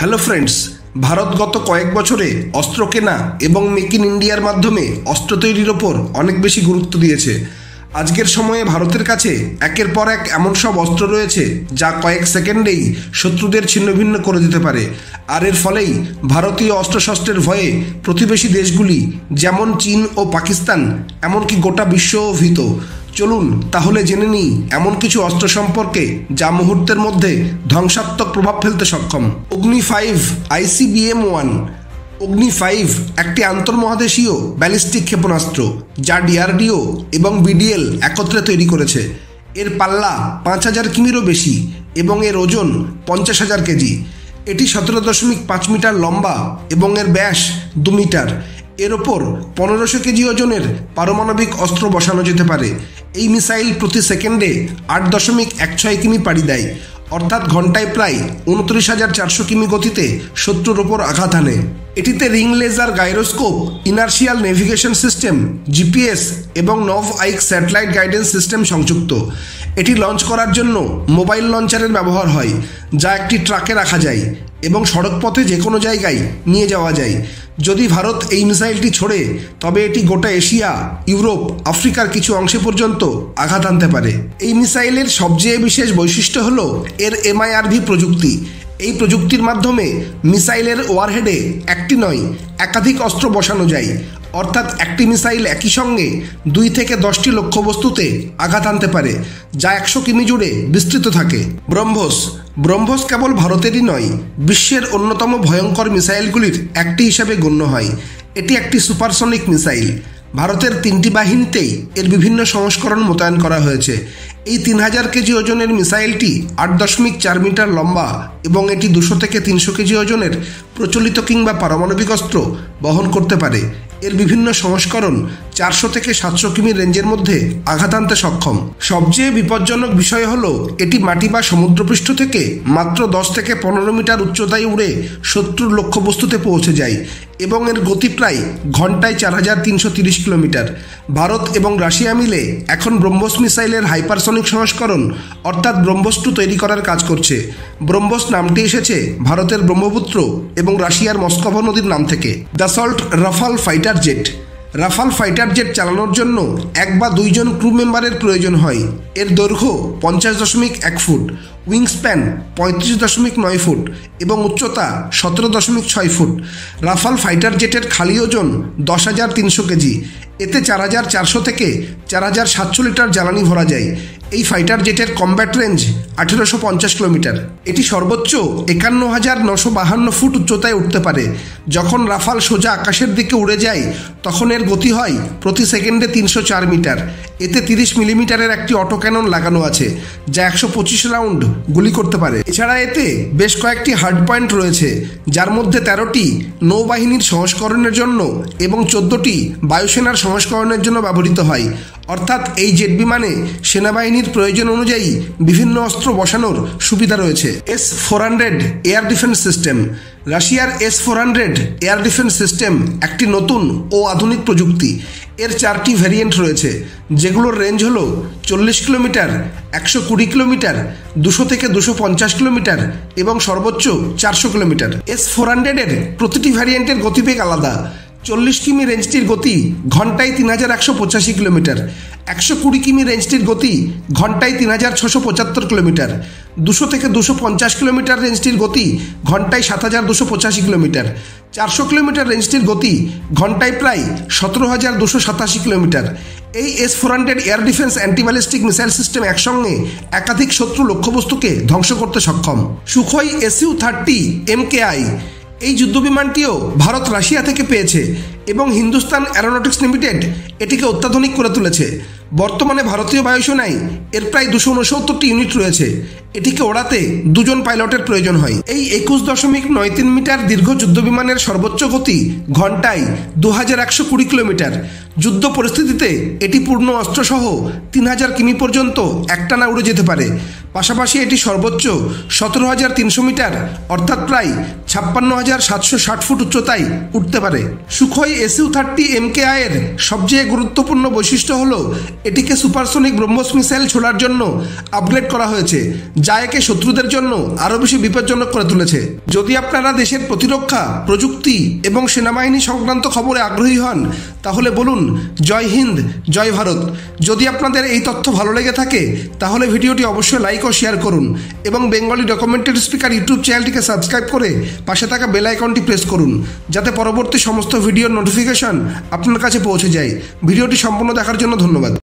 Hello friends, Bharat গত কয়েক বছরে অস্ত্র কেনা এবং মেক ইন ইন্ডিয়ার মাধ্যমে অস্ত্র তৈরির ওপর অনেক বেশি গুরুত্ব দিয়েছে। আজকের সময়ে ভারতের কাছে একের পর এক এমন সব অস্ত্র রয়েছে যা কয়েক সেকেন্ডেই শত্রুদের ছিন্নভিন্ন করে দিতে পারে। আর এর ফলেই ভারতীয় অস্ত্রশস্ত্রের ভয়ে প্রতিবেশী দেশগুলি যেমন চীন ও পাকিস্তান, এমনকি গোটা বিশ্বও ভীত। চলুন তাহলে জেনে নিই এমন কিছু অস্ত্র সম্পর্কে যা মুহূর্তের মধ্যে ধ্বংসাত্মক প্রভাব ফেলতে সক্ষম। অগ্নি-5 ICBM-1। অগ্নি-5 একটি আন্তর্মহাদেশীয় ব্যালিস্টিক ক্ষেপণাস্ত্র যা DRDO এবং BDL একত্রে তৈরি করেছে। এর পাল্লা 5000 কিমিরও বেশি এবং এর ওজন 50,000 কেজি। এটি 17.5 মিটার লম্বা এবং এর ব্যাস 2 মিটার। এর ওপর 1500 কেজি ওজনের পারমাণবিক অস্ত্র বসানো যেতে পারে। এই মিসাইল প্রতি সেকেন্ডে 8.16 কিমি পাড়ি দেয়, অর্থাৎ ঘন্টায় প্রায় 29,400 কিমি গতিতে শত্রুর ওপর আঘাত হানে। এটিতে ring laser gyroscope, inertial navigation system, GPS এবং নভ-আইক স্যাটেলাইট গাইডেন্স সিস্টেম সংযুক্ত। এটি লঞ্চ করার জন্য মোবাইল লঞ্চারের ব্যবহার হয়, যা একটি ট্রাকে রাখা যায় এবং সড়কপথে যে কোনো জায়গায় নিয়ে যাওয়া যায়। যদি ভারত এই মিসাইলটি ছোড়ে তবে এটি গোটা এশিয়া, ইউরোপ, আফ্রিকার কিছু অংশে পর্যন্ত আঘাত আনতে পারে। এই মিসাইলের সবচেয়ে বিশেষ বৈশিষ্ট্য হল এর MIRV প্রযুক্তি। এই প্রযুক্তির মাধ্যমে মিসাইলের ওয়ারহেডে একটি নয় একাধিক অস্ত্র বসানো যায়, অর্থাৎ একটি মিসাইল একই সঙ্গে 2 থেকে 10টি লক্ষ্যবস্তুতে আঘাত আনতে পারে, যা 100 কিমি জুড়ে বিস্তৃত থাকে। ব্রহ্মোস কেবল ভারতেরই নয়, বিশ্বের অন্যতম ভয়ঙ্কর মিসাইলগুলির একটি হিসাবে গণ্য হয়। এটি একটি সুপারসনিক মিসাইল। ভারতের 3টি বাহিনীতেই এর বিভিন্ন সংস্করণ মোতায়েন করা হয়েছে। এই 3000 কেজি ওজনের মিসাইলটি 8.4 মিটার লম্বা এবং এটি 200 থেকে 300 কেজি ওজনের প্রচলিত কিংবা পারমাণবিক অস্ত্র বহন করতে পারে। এর বিভিন্ন সংস্করণ 400 থেকে 700 কিমি রেঞ্জের মধ্যে আঘাত আনতে সক্ষম। সবচেয়ে বিপজ্জনক বিষয় হলো এটি মাটি বা সমুদ্রপৃষ্ঠ থেকে মাত্র 10 থেকে 15 মিটার উচ্চতায় উড়ে শত্রুর লক্ষ্যবস্তুতে পৌঁছে যায় এবং এর গতি প্রায় ঘন্টায় 4330 কিলোমিটার। ভারত এবং রাশিয়া মিলে এখন ব্রহ্মোস মিসাইলের হাইপারসনিক সংস্করণ অর্থাৎ ব্রহ্মোস-2 তৈরি করার কাজ করছে। ব্রহ্মোস নামটি এসেছে ভারতের ব্রহ্মপুত্র এবং রাশিয়ার মস্কোভা নদীর নাম থেকে। Dassault Rafale fighter jet. Rafale fighter jet চালানোর জন্য 1 বা 2 জন ক্রু মেম্বারের প্রয়োজন হয়। এর দৈর্ঘ্য 50.1 ফুট, উইংস্প্যান 35.9 ফুট এবং উচ্চতা 17.6 ফুট। রাফাল ফাইটার জেটের খালি ওজন 10,300 কেজি। এতে 4,400 থেকে 4,700 লিটার জ্বালানি ভরা যায়। এই ফাইটার জেটের কমব্যাট রেঞ্জ 1850 কিলোমিটার। এটি সর্বোচ্চ 51,952 ফুট উচ্চতায় উঠতে পারে। যখন রাফাল সোজা আকাশের দিকে উড়ে যায় তখন এর গতি হয় প্রতি সেকেন্ডে 304 মিটার। এতে 30 মিলিমিটারের একটি অটো ক্যানন লাগানো আছে, যা 125 রাউন্ড গুলি করতে পারে। এছাড়া এতে বেশ কয়েকটি হার্ড পয়েন্ট রয়েছে, যার মধ্যে 13টি নৌবাহিনীর সংস্করণের জন্য এবং 14টি বায়ুসেনার সংস্করণের জন্য ব্যবহৃত হয়। অর্থাৎ এই জেট বিমানে সেনাবাহিনীর প্রয়োজন অনুযায়ী বিভিন্ন অস্ত্র বসানোর সুবিধা রয়েছে। S-400 air defence system. রাশিয়ার S-400 এয়ার ডিফেন্স সিস্টেম একটি নতুন ও আধুনিক প্রযুক্তি। এর 4টি ভ্যারিয়েন্ট রয়েছে, যেগুলোর রেঞ্জ হল 40 কিলোমিটার, 120 কিলোমিটার, 200 থেকে 250 কিলোমিটার এবং সর্বোচ্চ 400 কিলোমিটার। S-400 এর প্রতিটি ভ্যারিয়েন্টের গতিবেগ আলাদা। 40 কিমি রেঞ্জটির গতি ঘন্টায় 3185 কিলোমিটার, 120 কিমি রেঞ্জটির গতি ঘন্টায় 3675 কিলোমিটার, 200 থেকে 250 কিলোমিটার রেঞ্জটির গতি ঘন্টায় 7285 কিলোমিটার, 400 কিলোমিটার রেঞ্জটির গতি ঘন্টায় প্রায় 17,287 কিলোমিটার। এই S-400 air defence anti-ballistic missile system একসঙ্গে একাধিক শত্রু লক্ষ্যবস্তুকে ধ্বংস করতে সক্ষম। Sukhoi Su-30 MKI। এই যুদ্ধবিমানটিও ভারত রাশিয়া থেকে পেয়েছে এবং হিন্দুস্তান অ্যারোনটিক্স লিমিটেড এটিকে অত্যাধুনিক করে তুলেছে। বর্তমানে ভারতীয় বায়ুসেনায় এর প্রায় 269টি ইউনিট রয়েছে। এটিকে ওড়াতে 2 জন পাইলটের প্রয়োজন হয়। এই 21.93 মিটার দীর্ঘ যুদ্ধবিমানের সর্বোচ্চ গতি ঘন্টায় 2120 কিলোমিটার। যুদ্ধ পরিস্থিতিতে এটি পূর্ণ অস্ত্রসহ 3000 কিমি পর্যন্ত একটানা উড়ে যেতে পারে। পাশাপাশি এটি সর্বোচ্চ 17,300 মিটার অর্থাৎ প্রায় 56,760 ফুট উচ্চতায় উঠতে পারে। সুখোই সুখোই SU-30 MKI এর সবচেয়ে গুরুত্বপূর্ণ বৈশিষ্ট্য হলো এটিকে সুপারসনিক ব্রহ্মস মিসাইল ছোড়ার জন্য আপগ্রেড করা হয়েছে, যা একে শত্রুদের জন্য আরও বেশি বিপজ্জনক করে তুলেছে। যদি আপনারা দেশের প্রতিরক্ষা, প্রযুক্তি এবং সেনাবাহিনী সংক্রান্ত খবরে আগ্রহী হন, তাহলে বলুন জয় হিন্দ, জয় ভারত। যদি আপনাদের এই তথ্য ভালো লেগে থাকে তাহলে ভিডিওটি অবশ্যই লাইক ও শেয়ার করুন এবং বেঙ্গলি ডকুমেন্টারি স্পিকার ইউটিউব চ্যানেলটিকে সাবস্ক্রাইব করে পাশে থাকা বেল আইকনটি প্রেস করুন, যাতে পরবর্তী সমস্ত ভিডিওর নোটিফিকেশন আপনার কাছে পৌঁছে যায়। ভিডিওটি সম্পূর্ণ দেখার জন্য ধন্যবাদ।